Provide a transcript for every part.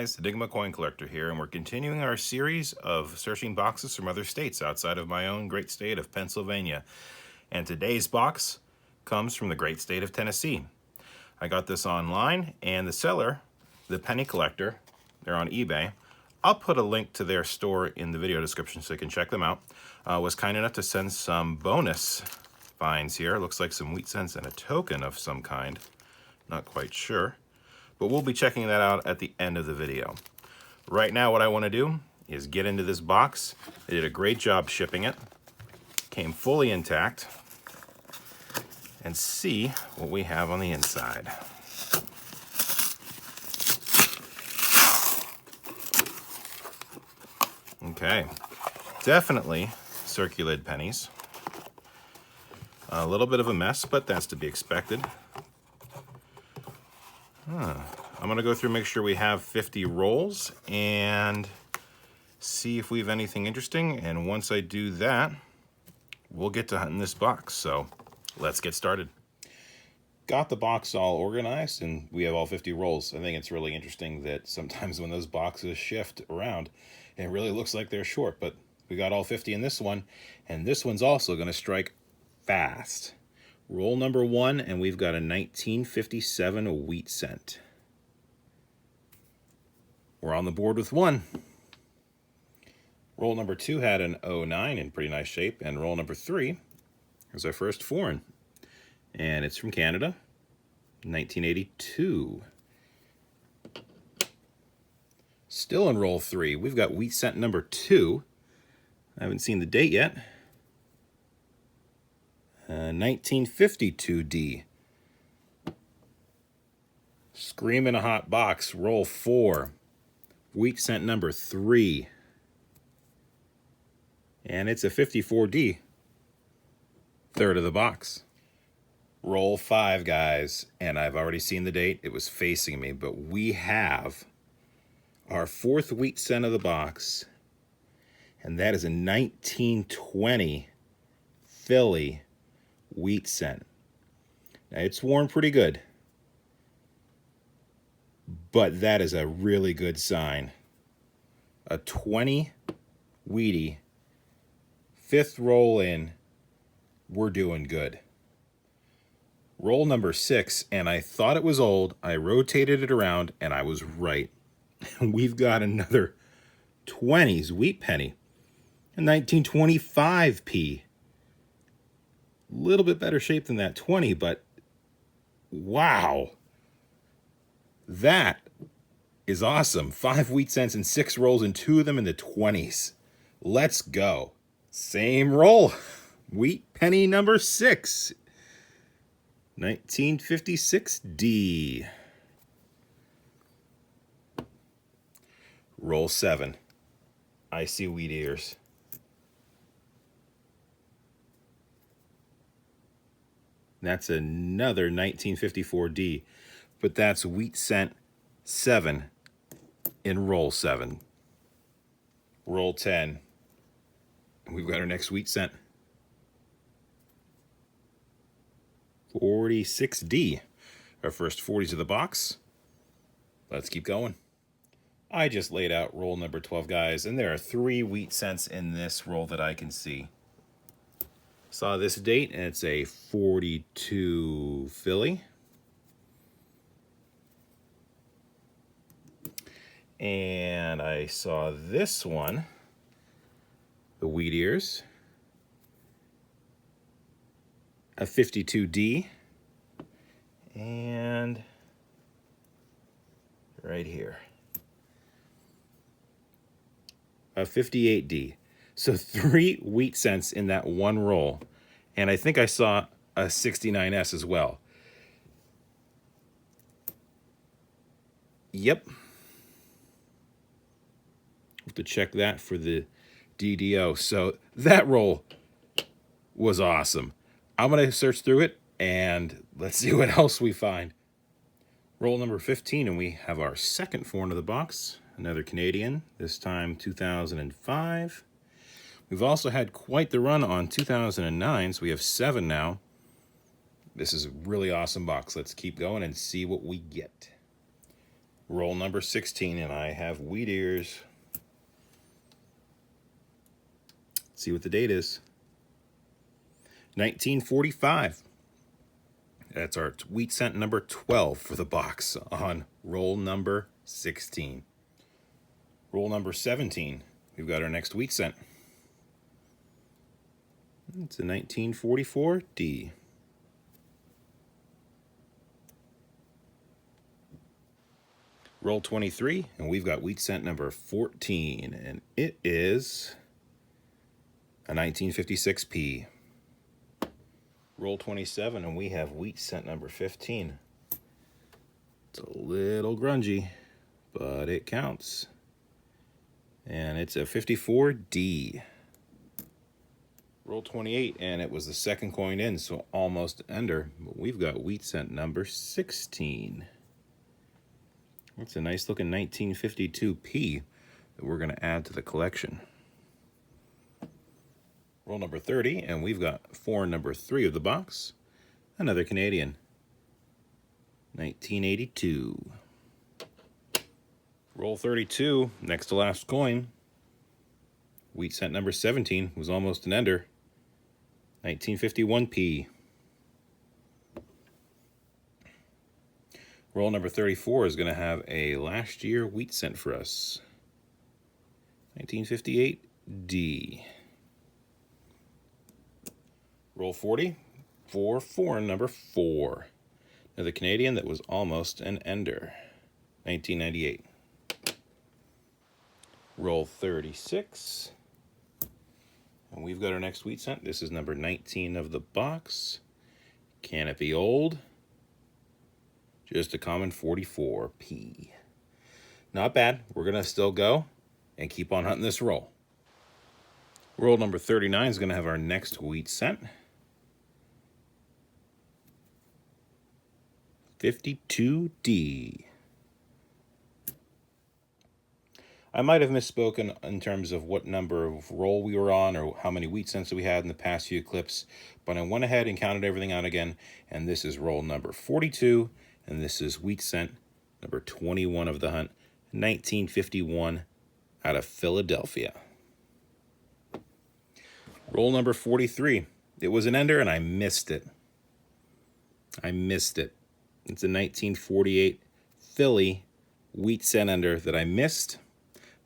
guys, EnigmaCoinCollector here, and we're continuing our series of searching boxes from other states outside of my own great state of Pennsylvania. And today's box comes from the great state of Tennessee. I got this online, and the seller, the Penny Collector, they're on eBay. I'll put a link to their store in the video description so you can check them out. Was kind enough to send some bonus finds here. Looks like some wheat cents and a token of some kind. Not quite sure. But we'll be checking that out at the end of the video. Right now, what I want to do is get into this box. They did a great job shipping it. Came fully intact. And see what we have on the inside. Okay, definitely circulated pennies. A little bit of a mess, but that's to be expected. I'm going to go through and make sure we have 50 rolls and see if we have anything interesting. And once I do that, we'll get to hunting this box. So let's get started. Got the box all organized and we have all 50 rolls. I think it's really interesting that sometimes when those boxes shift around, it really looks like they're short, but we got all 50 in this one. And this one's also going to strike fast. Roll number 1, and we've got a 1957 wheat cent. We're on the board with 1. Roll number 2 had an 09 in pretty nice shape, and roll number 3 is our first foreign. And it's from Canada, 1982. Still in roll 3, we've got wheat cent number 2. I haven't seen the date yet. 1952D. Screaming a hot box, roll 4. Wheat cent number 3. And it's a 54D. Third of the box. Roll 5, guys. And I've already seen the date. It was facing me, but we have our 4th wheat cent of the box. And that is a 1920 Philly wheat cent. Now, it's worn pretty good, but that is a really good sign. A 20 wheatie, 5th roll in, we're doing good. Roll number 6, and I thought it was old. I rotated it around, and I was right. We've got another 20s wheat penny, a 1925p. Little bit better shape than that 20, but wow, that is awesome. 5 wheat cents and 6 rolls, and 2 of them in the 20s. Let's go. Same roll. Wheat penny number 6. 1956D. Roll 7. I see wheat ears. That's another 1954D, but that's wheat cent 7 in roll 7. Roll 10. We've got our next wheat cent. 46D. Our first 40s of the box. Let's keep going. I just laid out roll number 12, guys, and there are 3 wheat cents in this roll that I can see. Saw this date, and it's a 42 Philly. And I saw this one, the wheat ears, a 52D, and right here, a 58D. So 3 wheat cents in that one roll. And I think I saw a 69S as well. Yep. Have to check that for the DDO. So that roll was awesome. I'm going to search through it and let's see what else we find. Roll number 15, and we have our second foreign of the box. Another Canadian, this time 2005. We've also had quite the run on 2009, so we have 7 now. This is a really awesome box. Let's keep going and see what we get. Roll number 16, and I have wheat ears. Let's see what the date is. 1945. That's our wheat cent number 12 for the box on roll number 16. Roll number 17. We've got our next wheat cent. It's a 1944 D. Roll 23, and we've got wheat cent number 14, and it is a 1956 P. Roll 27, and we have wheat cent number 15. It's a little grungy, but it counts. And it's a 54 D. Roll 28, and it was the second coin in, so almost under. But we've got wheat cent number 16. That's a nice looking 1952 P that we're going to add to the collection. Roll number 30, and we've got four number 3 of the box. Another Canadian. 1982. Roll 32, next to last coin. Wheat cent number 17 was almost an ender. 1951 P. Roll number 34 is going to have a last year wheat cent for us. 1958 D. Roll 40 for foreign number 4. Another Canadian that was almost an ender. 1998. Roll 36. And we've got our next wheat cent. This is number 19 of the box. Can it be old? Just a common 44P. Not bad. We're going to still go and keep on hunting this roll. Roll number 39 is going to have our next wheat cent. 52D. I might have misspoken in terms of what number of roll we were on or how many wheat cents we had in the past few clips, but I went ahead and counted everything out again, and this is roll number 42, and this is wheat cent number 21 of the hunt, 1951 out of Philadelphia. Roll number 43. It was an ender, and I missed it. It's a 1948 Philly wheat cent ender that I missed.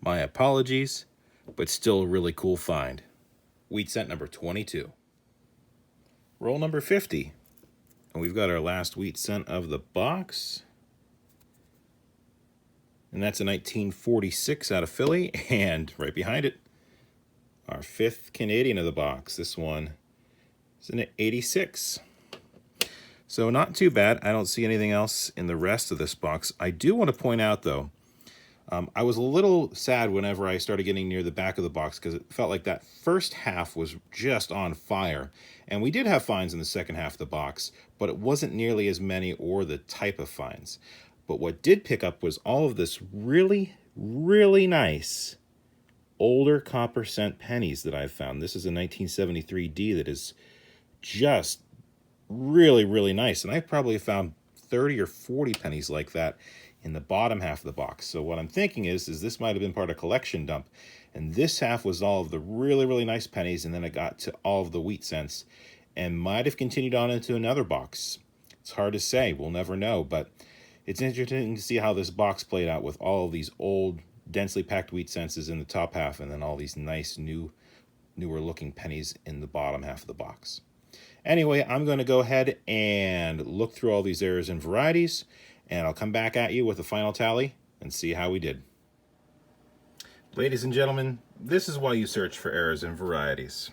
My apologies, but still a really cool find. Wheat cent number 22. Roll number 50. And we've got our last wheat cent of the box. And that's a 1946 out of Philly. And right behind it, our 5th Canadian of the box. This one is an 86. So not too bad. I don't see anything else in the rest of this box. I do want to point out, though, I was a little sad whenever I started getting near the back of the box because it felt like that first half was just on fire. And we did have finds in the second half of the box, but it wasn't nearly as many or the type of finds. But what did pick up was all of this really, really nice older copper cent pennies that I've found. This is a 1973 D that is just really, really nice. And I probably found 30 or 40 pennies like that in the bottom half of the box. So what I'm thinking is this might have been part of a collection dump. And this half was all of the really, really nice pennies, and then it got to all of the wheat cents and might have continued on into another box. It's hard to say. We'll never know. But it's interesting to see how this box played out with all of these old, densely packed wheat cents in the top half, and then all these nice, newer looking pennies in the bottom half of the box. Anyway, I'm going to go ahead and look through all these errors and varieties, and I'll come back at you with a final tally and see how we did. Ladies and gentlemen, this is why you search for errors and varieties.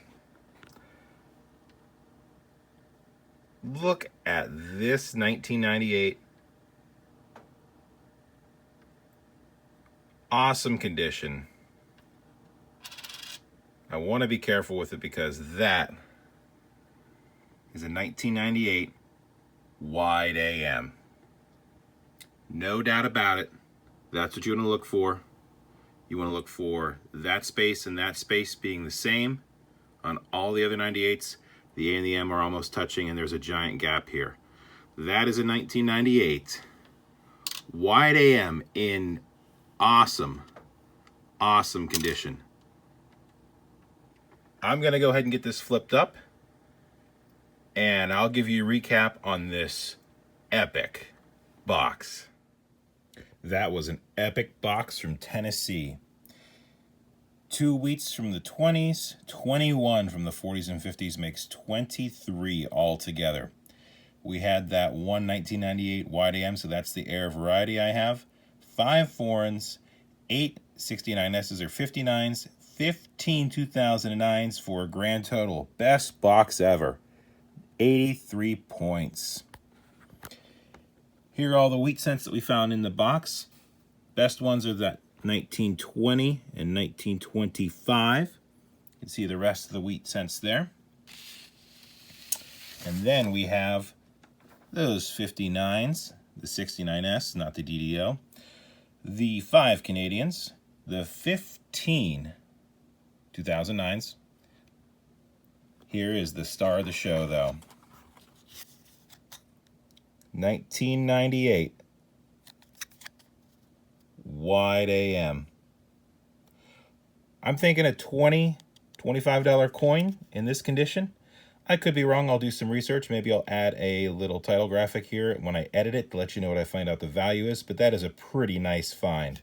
Look at this 1998. Awesome condition. I want to be careful with it because that is a 1998 wide AM. No doubt about it. That's what you want to look for. You want to look for that space and that space being the same on all the other 98s. The A and the M are almost touching, and there's a giant gap here. That is a 1998 Wide AM in awesome condition. I'm going to go ahead and get this flipped up, and I'll give you a recap on this epic box. That was an epic box from Tennessee. 2 wheats from the 20s, 21 from the 40s and 50s makes 23 altogether. We had that one 1998 wide AM, so that's the air variety I have. 5 foreigns, 8 69S's or 59s, 15 2009s for a grand total. Best box ever. 83 points. Here are all the wheat cents that we found in the box. Best ones are that 1920 and 1925. You can see the rest of the wheat cents there. And then we have those 59s, the 69S, not the DDO, the 5 Canadians, the 15 2009s. Here is the star of the show, though. 1998 wide AM. I'm thinking a $20, $25 coin in this condition. I could be wrong. I'll do some research. Maybe I'll add a little title graphic here when I edit it to let you know what I find out the value is, but that is a pretty nice find.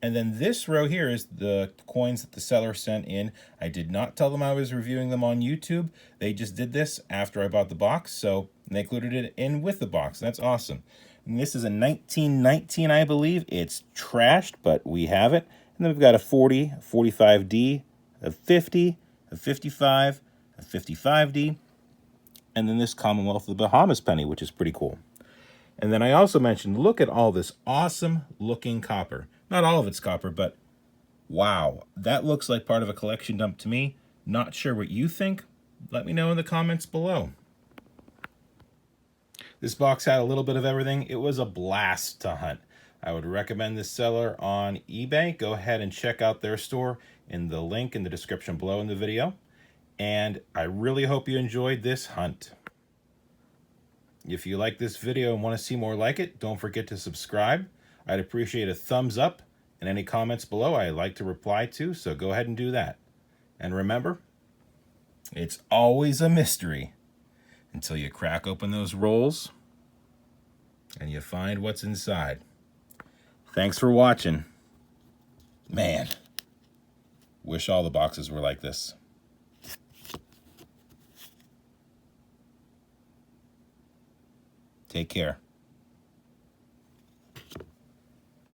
And then this row here is the coins that the seller sent in. I did not tell them I was reviewing them on YouTube. They just did this after I bought the box, so they included it in with the box. That's awesome. And this is a 1919, I believe. It's trashed, but we have it. And then we've got a 40, 45D, a 50, a 55, a 55D, and then this Commonwealth of the Bahamas penny, which is pretty cool. And then I also mentioned, look at all this awesome looking copper. Not all of it's copper, but wow, that looks like part of a collection dump to me. Not sure what you think. Let me know in the comments below. This box had a little bit of everything. It was a blast to hunt. I would recommend this seller on eBay. Go ahead and check out their store in the link in the description below in the video. And I really hope you enjoyed this hunt. If you like this video and want to see more like it, don't forget to subscribe. I'd appreciate a thumbs up and any comments below I like to reply to, so go ahead and do that. And remember, it's always a mystery until you crack open those rolls and you find what's inside. Thanks for watching. Man, wish all the boxes were like this. Take care.